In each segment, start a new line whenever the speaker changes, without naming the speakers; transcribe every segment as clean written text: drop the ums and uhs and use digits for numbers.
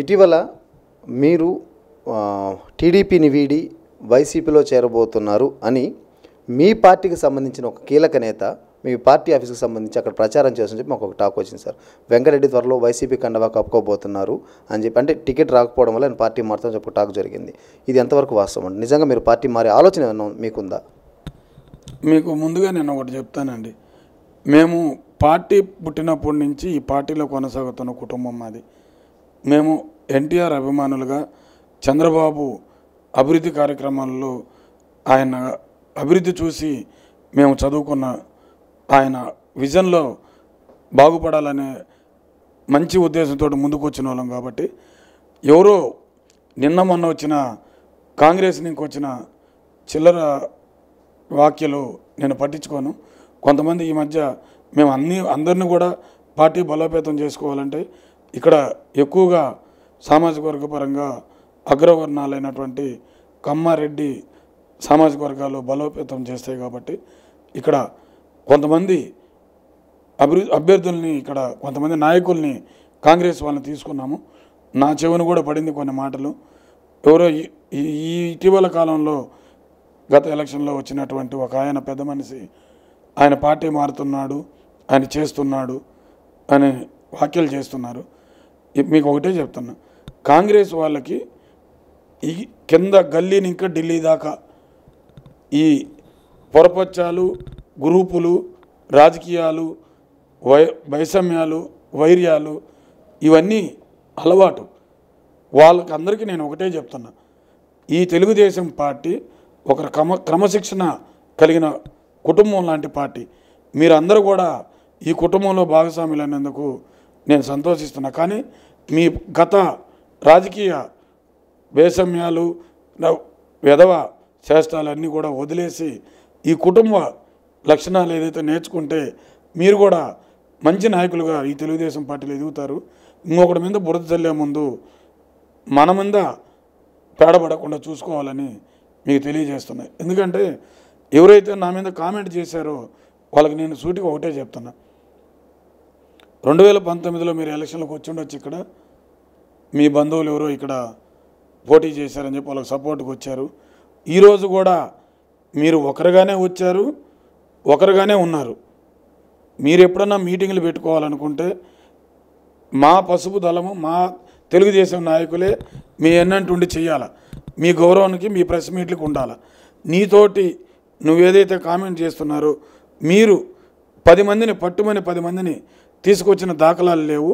ఇటీవల మీరు టీడీపీని వీడి వైసీపీలో చేరబోతున్నారు అని మీ పార్టీకి సంబంధించిన ఒక కీలక నేత మీ పార్టీ ఆఫీస్కి సంబంధించి అక్కడ ప్రచారం చేస్తుందని చెప్పి మాకు ఒక టాక్ వచ్చింది సార్. వెంకటరెడ్డి త్వరలో వైసీపీ కండవా కప్పుకోబోతున్నారు అని చెప్పి, అంటే టికెట్ రాకపోవడం వల్ల ఆయన పార్టీ మారుతామని చెప్పి టాక్ జరిగింది. ఇది ఎంతవరకు వాస్తవం అండి? నిజంగా మీరు పార్టీ మారే ఆలోచన ఏమన్నా మీకుందా?
మీకు ముందుగా నేను ఒకటి చెప్తానండి. మేము పార్టీ పుట్టినప్పటి నుంచి ఈ పార్టీలో కొనసాగుతున్న కుటుంబం మాది. మేము ఎన్టీఆర్ అభిమానులుగా చంద్రబాబు అభివృద్ధి కార్యక్రమాల్లో ఆయన అభివృద్ధి చూసి మేము చదువుకున్న ఆయన విజన్లో బాగుపడాలనే మంచి ఉద్దేశంతో ముందుకు వచ్చిన వాళ్ళం. కాబట్టి ఎవరో నిన్న మొన్న వచ్చిన కాంగ్రెస్ నుంచి వచ్చిన చిల్లర వ్యాఖ్యలు నేను పట్టించుకోను. కొంతమంది ఈ మధ్య మేము అందరినీ కూడా పార్టీ బలోపేతం చేసుకోవాలంటే ఇక్కడ ఎక్కువగా సామాజిక వర్గ పరంగా అగ్రవర్ణాలైనటువంటి కమ్మారెడ్డి సామాజిక వర్గాలు బలోపేతం చేస్తాయి. కాబట్టి ఇక్కడ కొంతమంది అభ్యర్థుల్ని, ఇక్కడ కొంతమంది నాయకుల్ని కాంగ్రెస్ వాళ్ళని తీసుకున్నాము. నా చెవును కూడా పడింది కొన్ని మాటలు. ఎవరో ఈ ఇటీవల కాలంలో గత ఎలక్షన్లో వచ్చినటువంటి ఒక ఆయన పెద్ద మనిషి ఆయన పార్టీ మారుతున్నాడు, ఆయన చేస్తున్నాడు అనే వ్యాఖ్యలు చేస్తున్నారు. మీకు ఒకటే చెప్తున్నా, కాంగ్రెస్ వాళ్ళకి ఈ కింద గల్లీని ఇంకా ఢిల్లీ దాకా ఈ పొరపచ్చాలు, గ్రూపులు, రాజకీయాలు, వైషమ్యాలు, వైర్యాలు ఇవన్నీ అలవాటు. వాళ్ళకి అందరికీ నేను ఒకటే చెప్తున్నా, ఈ తెలుగుదేశం పార్టీ ఒక క్రమశిక్షణ కలిగిన కుటుంబం లాంటి పార్టీ. మీరందరూ కూడా ఈ కుటుంబంలో భాగస్వాములైనందుకు నేను సంతోషిస్తున్నా. కానీ మీ గత రాజకీయ వైషమ్యాలు, వెధవ చేష్టాలన్నీ కూడా వదిలేసి ఈ కుటుంబ లక్షణాలు ఏదైతే నేర్చుకుంటే మీరు కూడా మంచి నాయకులుగా ఈ తెలుగుదేశం పార్టీలో ఎదుగుతారు. ఇంకొకటి మీద బురద చల్లే ముందు మన మీద పేడబడకుండా చూసుకోవాలని మీకు తెలియజేస్తున్నాయి. ఎందుకంటే ఎవరైతే నా మీద కామెంట్ చేశారో వాళ్ళకి నేను సూటిగా ఒకటే చెప్తున్నా, 2019లో మీరు ఎలక్షన్లకు వచ్చి ఉండొచ్చు. ఇక్కడ మీ బంధువులు ఎవరో ఇక్కడ పోటీ చేశారని చెప్పి వాళ్ళకి సపోర్ట్కి వచ్చారు. ఈరోజు కూడా మీరు ఒకరుగానే వచ్చారు, ఒకరుగానే ఉన్నారు. మీరు ఎప్పుడన్నా మీటింగ్లు పెట్టుకోవాలనుకుంటే మా పసుపు దళము, మా తెలుగుదేశం నాయకులే మీ ఎన్నంటుండి చెయ్యాలా. మీ గౌరవానికి మీ ప్రెస్ మీట్లకు ఉండాలా. నీతోటి నువ్వేదైతే కామెంట్ చేస్తున్నారో మీరు 10 మందిని పట్టుమని 10 మందిని తీసుకొచ్చిన దాఖలాలు లేవు.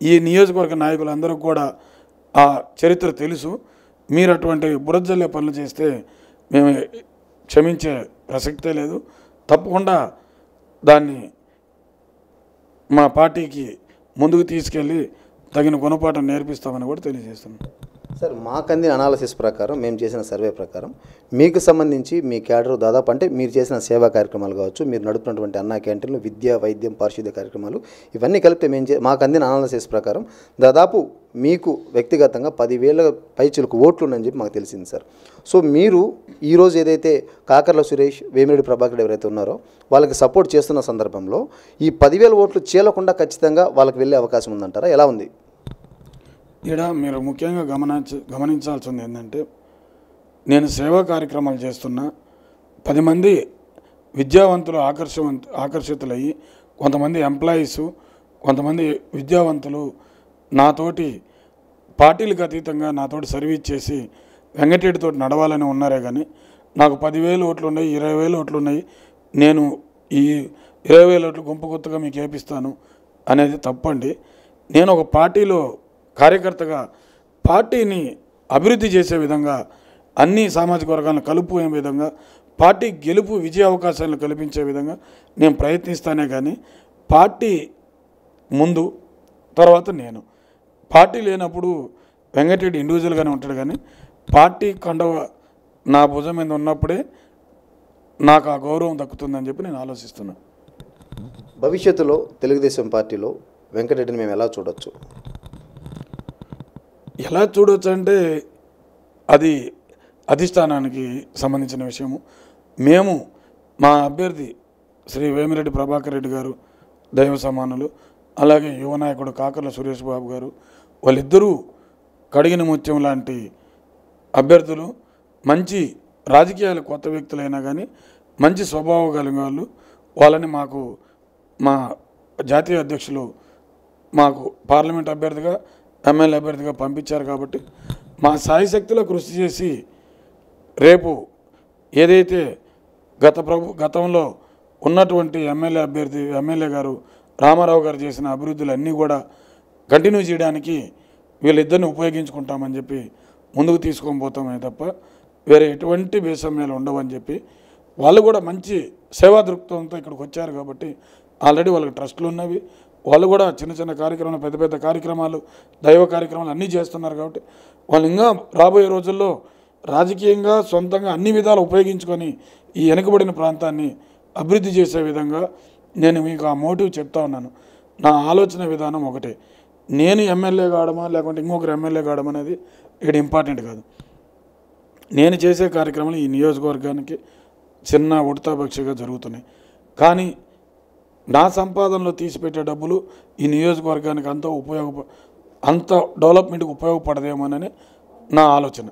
ఈ నియోజకవర్గ నాయకులందరూ కూడా ఆ చరిత్ర తెలుసు. మీరు అటువంటి బురజల్లే పనులు చేస్తే మేము క్షమించే ప్రసక్తే లేదు. తప్పకుండా దాన్ని మా పార్టీకి ముందుకు తీసుకెళ్ళి తగిన గుణపాఠం నేర్పిస్తామని కూడా తెలియజేస్తున్నాం.
సార్, మాకు అందిన అనాలిసిస్ ప్రకారం, మేము చేసిన సర్వే ప్రకారం మీకు సంబంధించి మీ క్యాడర్ దాదాపు, అంటే మీరు చేసిన సేవా కార్యక్రమాలు కావచ్చు, మీరు నడుపుతున్నటువంటి అన్నా క్యాంటీన్లు, విద్య, వైద్యం, పారిశుద్ధ్య కార్యక్రమాలు ఇవన్నీ కలిపితే మాకు అందిన అనాలిసిస్ ప్రకారం దాదాపు మీకు వ్యక్తిగతంగా 10,000 పైచిలకు ఓట్లు ఉన్నాయని చెప్పి మాకు తెలిసింది సార్. సో మీరు ఈరోజు ఏదైతే కాకర్ల సురేష్, వేమిరెడ్డి ప్రభాకర్ ఎవరైతే ఉన్నారో వాళ్ళకి సపోర్ట్ చేస్తున్న సందర్భంలో ఈ 10,000 ఓట్లు చీలకుండా ఖచ్చితంగా వాళ్ళకి వెళ్ళే అవకాశం ఉందంటారా? ఎలా ఉంది?
ఇక్కడ మీరు ముఖ్యంగా గమనించాల్సింది ఏంటంటే, నేను సేవా కార్యక్రమాలు చేస్తున్నా 10 మంది విద్యావంతులు ఆకర్షితులయ్యి, కొంతమంది ఎంప్లాయీసు, కొంతమంది విద్యావంతులు నాతోటి పార్టీలకు అతీతంగా నాతోటి సర్వీస్ చేసి వెంకటరెడ్డితో నడవాలని ఉన్నారే. కానీ నాకు 10,000 ఓట్లు ఉన్నాయి, 20,000 ఓట్లు ఉన్నాయి, నేను ఈ 20,000 ఓట్లు గుంపు గుర్తుగా మీకు వేపిస్తాను అనేది తప్పండి. నేను ఒక పార్టీలో కార్యకర్తగా పార్టీని అభివృద్ధి చేసే విధంగా, అన్ని సామాజిక వర్గాలను కలుపుకునే విధంగా, పార్టీ గెలుపు విజయ అవకాశాలను కల్పించే విధంగా నేను ప్రయత్నిస్తానే. కానీ పార్టీ ముందు తర్వాత నేను, పార్టీ లేనప్పుడు వెంకటరెడ్డి ఇండివిజువల్గానే ఉంటాడు. కానీ పార్టీ కండవ నా భుజం మీద ఉన్నప్పుడే నాకు ఆ గౌరవం దక్కుతుందని చెప్పి నేను ఆలోచిస్తున్నాను.
భవిష్యత్తులో తెలుగుదేశం పార్టీలో వెంకటరెడ్డిని మేము ఎలా చూడొచ్చు?
ఎలా చూడవచ్చు అంటే అది అధిష్టానానికి సంబంధించిన విషయము. మేము మా అభ్యర్థి శ్రీ వేమిరెడ్డి ప్రభాకర్ రెడ్డి గారు దైవ సమానులు, అలాగే యువ నాయకుడు కాకర్ల సురేష్ బాబు గారు, వాళ్ళిద్దరూ కడిగిన ముత్యం లాంటి అభ్యర్థులు, మంచి రాజకీయాలు కొత్త వ్యక్తులైనా కానీ మంచి స్వభావం కలిగిన వాళ్ళు, వాళ్ళని మాకు మా జాతీయ అధ్యక్షులు మాకు పార్లమెంట్ అభ్యర్థిగా, ఎమ్మెల్యే అభ్యర్థిగా పంపించారు. కాబట్టి మా సాయశక్తిలో కృషి చేసి రేపు ఏదైతే గతంలో ఉన్నటువంటి ఎమ్మెల్యే గారు రామారావు గారు చేసిన అభివృద్ధులన్నీ కూడా కంటిన్యూ చేయడానికి వీళ్ళిద్దరిని ఉపయోగించుకుంటామని చెప్పి ముందుకు తీసుకొని పోతామే తప్ప వేరే ఎటువంటి భేషమ్యాలు ఉండవని చెప్పి వాళ్ళు కూడా మంచి సేవా దృక్పథంతో ఇక్కడికి వచ్చారు. కాబట్టి ఆల్రెడీ వాళ్ళకి ట్రస్టులు ఉన్నవి, వాళ్ళు కూడా చిన్న చిన్న కార్యక్రమాలు, పెద్ద పెద్ద కార్యక్రమాలు, దైవ కార్యక్రమాలు అన్నీ చేస్తున్నారు. కాబట్టి వాళ్ళు ఇంకా రాబోయే రోజుల్లో రాజకీయంగా సొంతంగా అన్ని విధాలు ఉపయోగించుకొని ఈ వెనుకబడిన ప్రాంతాన్ని అభివృద్ధి చేసే విధంగా నేను మీకు ఆ మోటివ్ చెప్తా ఉన్నాను. నా ఆలోచన విధానం ఒకటే, నేను ఎమ్మెల్యే కావడమా లేకుంటే ఇంకొకరు ఎమ్మెల్యే కావడం అనేది ఇక్కడ ఇంపార్టెంట్ కాదు. నేను చేసే కార్యక్రమాలు ఈ నియోజకవర్గానికి చిన్న ఉడతాపక్షగా జరుగుతున్నాయి. కానీ నా సంపాదనలో తీసిపెట్టే డబ్బులు ఈ నియోజకవర్గానికి అంత డెవలప్మెంట్కి ఉపయోగపడదేమోనని నా ఆలోచన.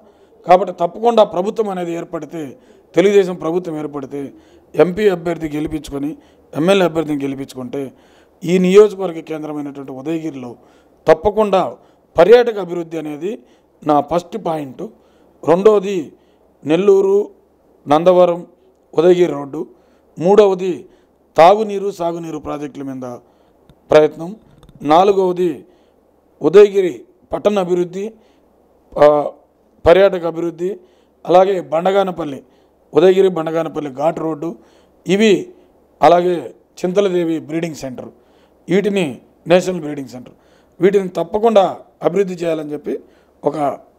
కాబట్టి తప్పకుండా ప్రభుత్వం అనేది ఏర్పడితే, తెలుగుదేశం ప్రభుత్వం ఏర్పడితే ఎంపీ అభ్యర్థి గెలిపించుకొని ఎమ్మెల్యే అభ్యర్థిని గెలిపించుకుంటే ఈ నియోజకవర్గ కేంద్రమైనటువంటి ఉదయగిరిలో తప్పకుండా పర్యాటక అభివృద్ధి అనేది నా ఫస్ట్ పాయింట్. రెండవది నెల్లూరు, నందవరం, ఉదయగిరి రోడ్డు. మూడవది తాగునీరు, సాగునీరు ప్రాజెక్టుల మీద ప్రయత్నం. నాలుగవది ఉదయగిరి పట్టణ అభివృద్ధి, పర్యాటక అభివృద్ధి. అలాగే బండగానపల్లి, ఉదయగిరి బండగానపల్లి ఘాట్ రోడ్డు, ఇవి. అలాగే చింతలదేవి బ్రీడింగ్ సెంటర్, వీటిని నేషనల్ బ్రీడింగ్ సెంటర్, వీటిని తప్పకుండా అభివృద్ధి చేయాలని చెప్పి ఒక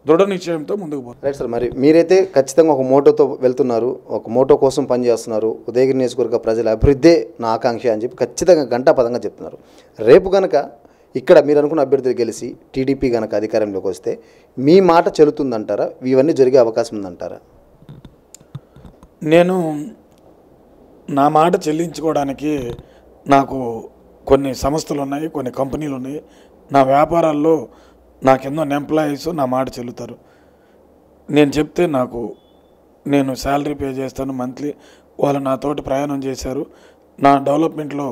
దృఢ నిశ్చయంతో ముందుకు పోతారు.
రైట్ సార్, మరి మీరైతే ఖచ్చితంగా ఒక మోటోతో వెళ్తున్నారు, ఒక మోటో కోసం పనిచేస్తున్నారు. ఉదయగిరి నియోజకవర్గ ప్రజల అభివృద్ధే నా ఆకాంక్ష అని చెప్పి ఖచ్చితంగా ఘంటాపదంగా చెప్తున్నారు. రేపు కనుక ఇక్కడ మీరు అనుకున్న అభ్యర్థులు గెలిచి టీడీపీ కనుక అధికారంలోకి వస్తే మీ మాట చెల్లుతుందంటారా? ఇవన్నీ జరిగే అవకాశం ఉందంటారా?
నేను నా మాట చెల్లించుకోవడానికి నాకు కొన్ని సంస్థలు ఉన్నాయి, కొన్ని కంపెనీలు ఉన్నాయి. నా వ్యాపారాల్లో నాకెన్నో ఎంప్లాయీస్ నా మాట చెల్లుతారు. నేను చెప్తే నేను శాలరీ పే చేస్తాను మంత్లీ. వాళ్ళు నాతోటి ప్రయాణం చేశారు, నా డెవలప్మెంట్లో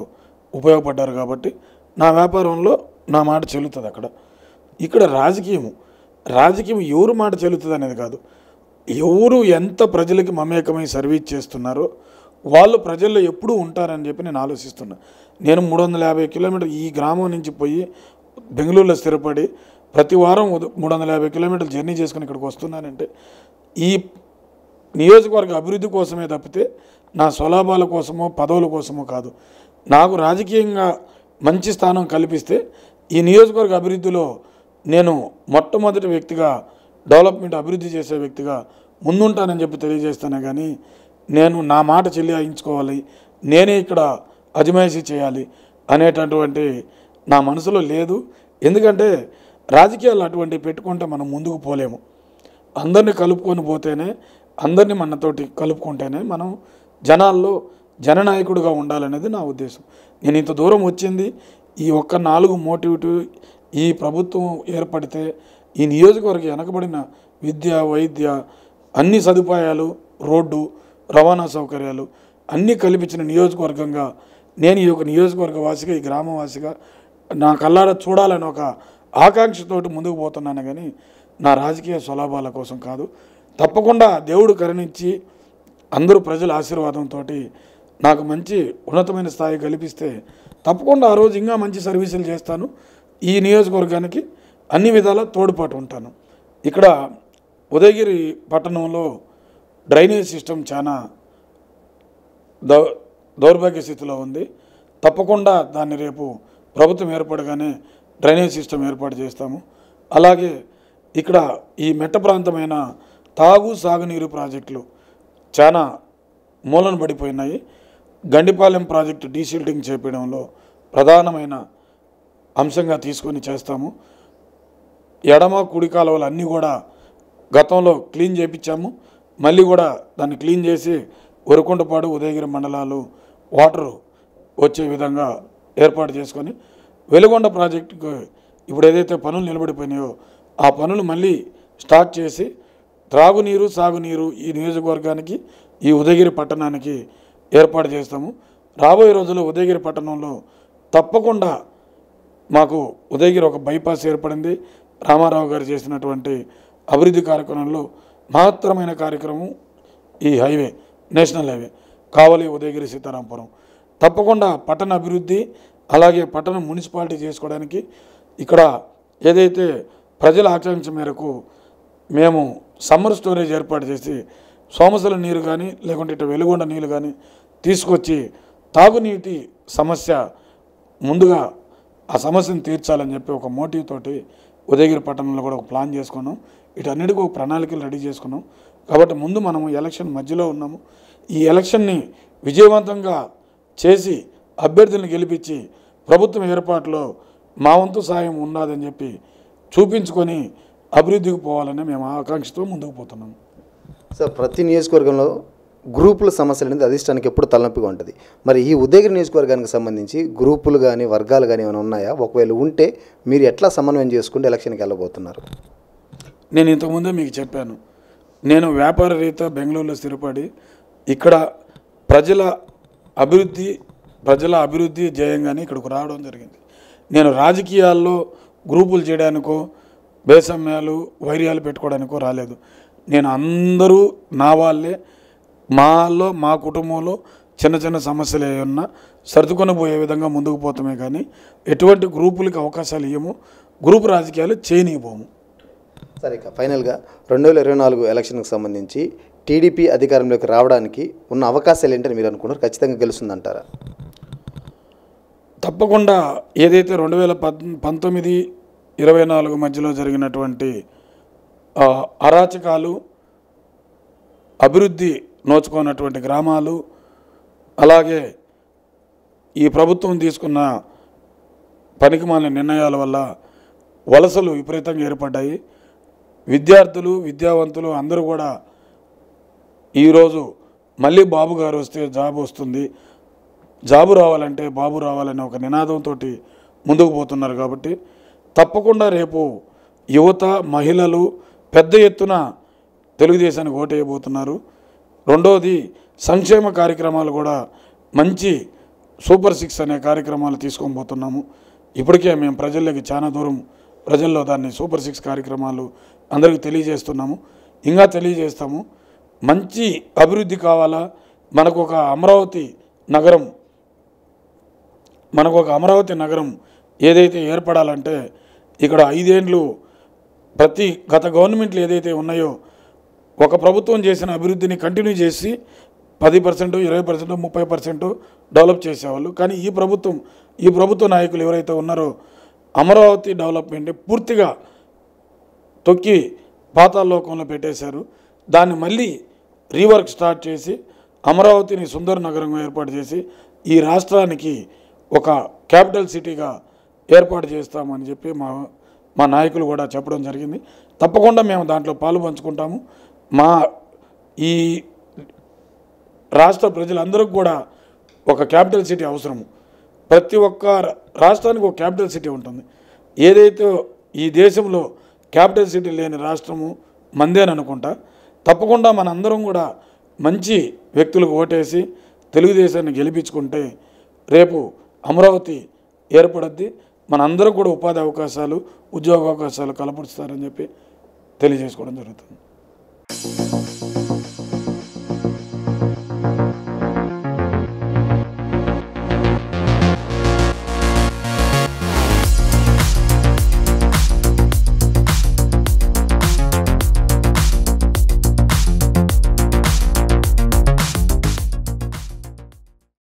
ఉపయోగపడ్డారు. కాబట్టి నా వ్యాపారంలో నా మాట చెల్లుతుంది. ఇక్కడ రాజకీయం ఎవరు మాట చెల్లుతుంది అనేది కాదు, ఎవరు ఎంత ప్రజలకి మమేకమై సర్వీస్ చేస్తున్నారో వాళ్ళు ప్రజల్లో ఎప్పుడూ ఉంటారని చెప్పి నేను ఆలోచిస్తున్నా. నేను 350 కిలోమీటర్లు ఈ గ్రామం నుంచి పోయి బెంగళూరులో స్థిరపడి ప్రతి వారం 350 కిలోమీటర్లు జర్నీ చేసుకుని ఇక్కడికి వస్తున్నానంటే ఈ నియోజకవర్గ అభివృద్ధి కోసమే తప్పితే నా స్వలాభాల కోసమో పదవుల కోసమో కాదు. నాకు రాజకీయంగా మంచి స్థానం కల్పిస్తే ఈ నియోజకవర్గ అభివృద్ధిలో నేను మొట్టమొదటి వ్యక్తిగా, డెవలప్మెంట్ అభివృద్ధి చేసే వ్యక్తిగా ముందుంటానని చెప్పి తెలియజేస్తానే. కానీ నేను నా మాట చెల్లించుకోవాలి, నేనే ఇక్కడ అజమాయిషీ చేయాలి అనేటటువంటి నా మనసులో లేదు. ఎందుకంటే రాజకీయాలు అటువంటివి పెట్టుకుంటే మనం ముందుకు పోలేము. అందరినీ కలుపుకొని పోతేనే, అందరినీ మనతోటి కలుపుకుంటేనే మనం జనాల్లో జననాయకుడిగా ఉండాలనేది నా ఉద్దేశం. నేను ఇంత దూరం వచ్చింది ఈ ఒక్క 4 మోటివేటివ్. ఈ ప్రభుత్వం ఏర్పడితే ఈ నియోజకవర్గం వెనకబడిన విద్య, వైద్య, అన్ని సదుపాయాలు, రోడ్డు, రవాణా సౌకర్యాలు అన్నీ కల్పించిన నియోజకవర్గంగా నేను ఈ యొక్క నియోజకవర్గ వాసిగా, ఈ గ్రామవాసిగా నా కళ్ళారా చూడాలని ఒక ఆకాంక్షతోటి ముందుకు పోతున్నాను. కానీ నా రాజకీయ స్వలాభాల కోసం కాదు. తప్పకుండా దేవుడు కరుణించి అందరూ ప్రజల ఆశీర్వాదంతో నాకు మంచి ఉన్నతమైన స్థాయి కల్పిస్తే తప్పకుండా ఆ రోజు ఇంకా మంచి సర్వీసులు చేస్తాను. ఈ నియోజకవర్గానికి అన్ని విధాలా తోడ్పాటు ఉంటాను. ఇక్కడ ఉదయగిరి పట్టణంలో డ్రైనేజ్ సిస్టమ్ చాలా దౌర్భాగ్య స్థితిలో ఉంది. తప్పకుండా దాన్ని రేపు ప్రభుత్వం ఏర్పడగానే డ్రైనేజ్ సిస్టమ్ ఏర్పాటు చేస్తాము. అలాగే ఇక్కడ ఈ మెట్ట ప్రాంతమైన సాగునీరు ప్రాజెక్టులు చాలా మూలన పడిపోయినాయి. గండిపాలెం ప్రాజెక్టు డీసిల్టింగ్ చేపడంలో ప్రధానమైన అంశంగా తీసుకొని చేస్తాము. ఎడమ కుడి కాలువలు అన్నీ కూడా గతంలో క్లీన్ చేయించాము. మళ్ళీ కూడా దాన్ని క్లీన్ చేసి వరకుంటపాడు, ఉదయగిరి మండలాలు వాటరు వచ్చే విధంగా ఏర్పాటు చేసుకొని వెలుగొండ ప్రాజెక్టుకు ఇప్పుడు ఏదైతే పనులు నిలబడిపోయినాయో ఆ పనులు మళ్ళీ స్టార్ట్ చేసి త్రాగునీరు సాగునీరు ఈ నియోజకవర్గానికి ఈ ఉదయగిరి పట్టణానికి ఏర్పాటు చేస్తాము. రాబోయే రోజుల్లో ఉదయగిరి పట్టణంలో తప్పకుండా మాకు ఉదయగిరి ఒక బైపాస్ ఏర్పడింది. రామారావు గారు చేసినటువంటి అభివృద్ధి కార్యక్రమంలో మహత్తరమైన కార్యక్రమం ఈ హైవే, నేషనల్ హైవే కావలి ఉదయగిరి సీతారాంపురం. తప్పకుండా పట్టణ అభివృద్ధి అలాగే పట్టణ మున్సిపాలిటీ చేసుకోవడానికి ఇక్కడ ఏదైతే ప్రజల ఆకాంక్ష మేరకు మేము సమ్మర్ స్టోరేజ్ ఏర్పాటు చేసి సోమశల నీరు కానీ లేకుంటే ఇటు వెలుగొండ నీళ్ళు కానీ తీసుకొచ్చి తాగునీటి సమస్య ముందుగా ఆ సమస్యను తీర్చాలని చెప్పి ఒక మోటివ్ తోటి ఉదయగిరి పట్టణంలో కూడా ఒక ప్లాన్ చేసుకున్నాం. వీటన్నిటికీ ఒక ప్రణాళికలు రెడీ చేసుకున్నాం. కాబట్టి ముందు మనము ఎలక్షన్ మధ్యలో ఉన్నాము. ఈ ఎలక్షన్ని విజయవంతంగా చేసి అభ్యర్థులను గెలిపించి ప్రభుత్వం ఏర్పాటులో మా వంతు సాయం ఉన్నదని చెప్పి చూపించుకొని అభివృద్ధికి పోవాలని మేము ఆకాంక్షతో ముందుకు పోతున్నాం.
సార్, ప్రతి నియోజకవర్గంలో గ్రూపుల సమస్యలు అనేది అధిష్టానికి ఎప్పుడు తలనొప్పిగా ఉంటుంది. మరి ఈ ఉదయగిరి నియోజకవర్గానికి సంబంధించి గ్రూపులు కానీ వర్గాలు కానీ ఏమైనా ఉన్నాయా? ఒకవేళ ఉంటే మీరు ఎట్లా సమన్వయం చేసుకుంటే ఎలక్షన్కి వెళ్ళబోతున్నారు?
నేను ఇంతకుముందే మీకు చెప్పాను, నేను వ్యాపార రీత్యా బెంగళూరులో స్థిరపడి ఇక్కడ ప్రజల అభివృద్ధి ధ్యేయంగానే ఇక్కడికి రావడం జరిగింది. నేను రాజకీయాల్లో గ్రూపులు చేయడానికో బేసమ్యాలు వైర్యాలు పెట్టుకోవడానికో రాలేదు. నేను అందరూ నా వాళ్ళే, మా కుటుంబంలో చిన్న చిన్న సమస్యలు ఏమన్నా సర్దుకొని పోయే విధంగా ముందుకు పోతామే కానీ ఎటువంటి గ్రూపులకి అవకాశాలు ఇవ్వము, గ్రూపు రాజకీయాలు చేయనీయబోము.
సరే, ఇక ఫైనల్గా 2024 ఎలక్షన్కి సంబంధించి టీడీపీ అధికారంలోకి రావడానికి ఉన్న అవకాశాలు ఏంటని మీరు అనుకున్నారు? ఖచ్చితంగా గెలుస్తుందంటారా?
తప్పకుండా ఏదైతే 2019-24 మధ్యలో జరిగినటువంటి అరాచకాలు, అభివృద్ధి నోచుకున్నటువంటి గ్రామాలు, అలాగే ఈ ప్రభుత్వం తీసుకున్న పనికిమాలిన నిర్ణయాల వల్ల వలసలు విపరీతంగా ఏర్పడ్డాయి. విద్యార్థులు, విద్యావంతులు అందరూ కూడా ఈరోజు మళ్ళీ బాబు గారు వస్తే జాబ్ వస్తుంది, జాబు రావాలంటే బాబు రావాలనే ఒక నినాదంతో ముందుకు పోతున్నారు. కాబట్టి తప్పకుండా రేపు యువత, మహిళలు పెద్ద ఎత్తున తెలుగుదేశానికి ఓటేయబోతున్నారు. రెండోది, సంక్షేమ కార్యక్రమాలు కూడా మంచి సూపర్ 6 అనే కార్యక్రమాలు తీసుకొని పోతున్నాము. ఇప్పటికే మేము ప్రజల్లోకి చాలా దూరం ప్రజల్లో దాన్ని సూపర్ 6 కార్యక్రమాలు అందరికీ తెలియజేస్తున్నాము, ఇంకా తెలియజేస్తాము. మంచి అభివృద్ధి కావాలా, మనకు ఒక అమరావతి నగరం ఏదైతే ఏర్పడాలంటే ఇక్కడ 5 ఏళ్ళు గత గవర్నమెంట్లు ఏదైతే ఉన్నాయో ఒక ప్రభుత్వం చేసిన అభివృద్ధిని కంటిన్యూ చేసి 10%, 20%, 30% డెవలప్ చేసేవాళ్ళు. కానీ ఈ ప్రభుత్వ నాయకులు ఎవరైతే ఉన్నారో అమరావతి డెవలప్మెంట్ పూర్తిగా తొక్కి పాతాళలోకంలో పెట్టేశారు. దాన్ని మళ్ళీ రీవర్క్ స్టార్ట్ చేసి అమరావతిని సుందర నగరంగా ఏర్పాటు చేసి ఈ రాష్ట్రానికి ఒక క్యాపిటల్ సిటీగా ఏర్పాటు చేస్తామని చెప్పి మా నాయకులు కూడా చెప్పడం జరిగింది. తప్పకుండా మేము దాంట్లో పాలు పంచుకుంటాము. ఈ రాష్ట్ర ప్రజలందరికీ కూడా ఒక క్యాపిటల్ సిటీ అవసరము. ప్రతి ఒక్క రాష్ట్రానికి ఒక క్యాపిటల్ సిటీ ఉంటుంది. ఏదైతే ఈ దేశంలో క్యాపిటల్ సిటీ లేని రాష్ట్రము మందేని అనుకుంటా. తప్పకుండా మనందరం కూడా మంచి వ్యక్తులకు ఓటేసి తెలుగుదేశాన్ని గెలిపించుకుంటే రేపు అమరావతి ఏర్పడద్ది. మనందరూ కూడా ఉపాధి అవకాశాలు, ఉద్యోగ అవకాశాలు కల్పిస్తారని చెప్పి తెలియజేసుకోవడం జరుగుతుంది.